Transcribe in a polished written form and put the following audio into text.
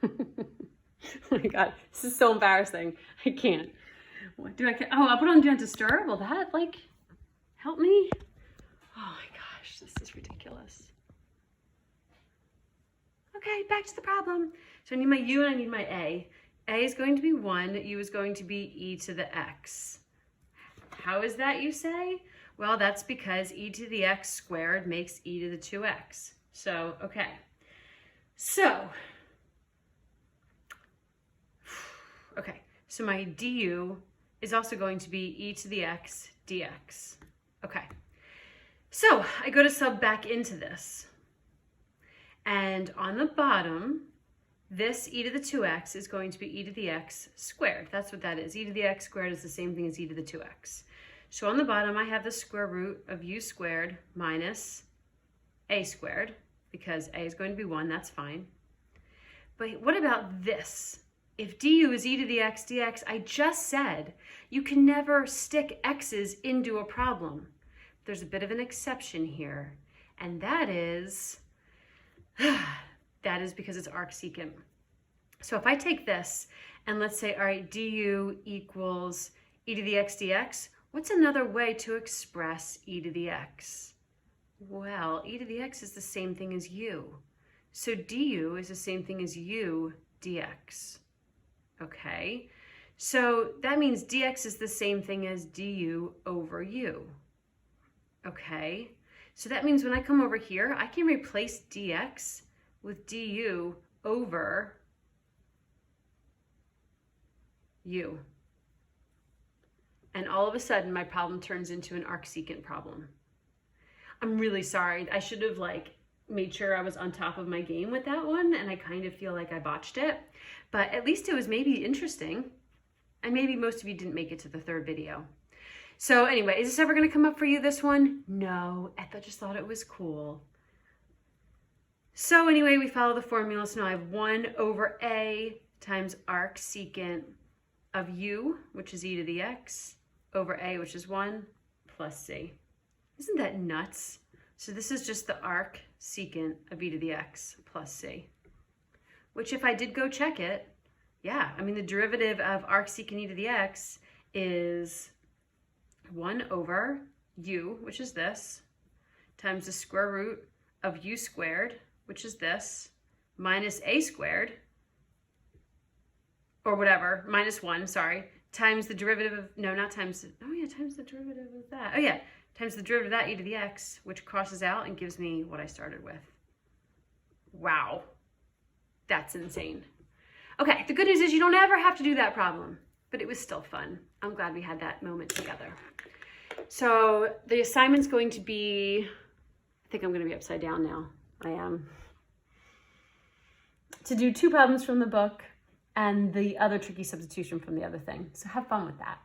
Oh my God, this is so embarrassing. I can't. What do I, oh, I'll put on Do Not Disturb. Will that like help me? Oh my gosh, this is ridiculous. Okay, back to the problem. So I need my U and I need my A. A is going to be 1, U is going to be e to the x. How is that, you say? Well, that's because e to the x squared makes e to the 2x. So, okay. So, so my du is also going to be e to the x dx. Okay. So I go to sub back into this. And on the bottom, this e to the 2x is going to be e to the x squared. That's what that is. E to the x squared is the same thing as e to the 2x. So on the bottom, I have the square root of u squared minus a squared, because a is going to be 1, that's fine. But what about this? If du is e to the x dx, I just said you can never stick x's into a problem. There's a bit of an exception here, and that is because it's arcsecant. So if I take this and let's say, all right, du equals e to the x dx, what's another way to express e to the x? Well, e to the x is the same thing as u. So du is the same thing as u dx. Okay, so that means dx is the same thing as du over u. Okay, so that means when I come over here, I can replace dx with du over u. And all of a sudden, my problem turns into an arcsecant problem. I'm really sorry. I should have made sure I was on top of my game with that one, and I kind of feel like I botched it. But at least it was maybe interesting, and maybe most of you didn't make it to the 3rd video. So anyway, is this ever going to come up for you, this one? No, I just thought it was cool. So anyway, we follow the formula. So now I have 1 over a times arcsecant of u, which is e to the x, over a, which is 1, plus c. Isn't that nuts? So this is just the arcsecant of e to the x plus c, which if I did go check it, yeah, I mean the derivative of arcsecant e to the x is 1 over u, which is this, times the square root of u squared, which is this, minus a squared, or whatever, minus 1, sorry, times the derivative of, no, not times, oh yeah, times the derivative of that, oh yeah, times the derivative of that e to the x, which crosses out and gives me what I started with. Wow, that's insane. Okay, the good news is you don't ever have to do that problem, but it was still fun. I'm glad we had that moment together. So the assignment's going to be, I think I'm going to be upside down now. I am. To do 2 problems from the book and the other tricky substitution from the other thing. So have fun with that.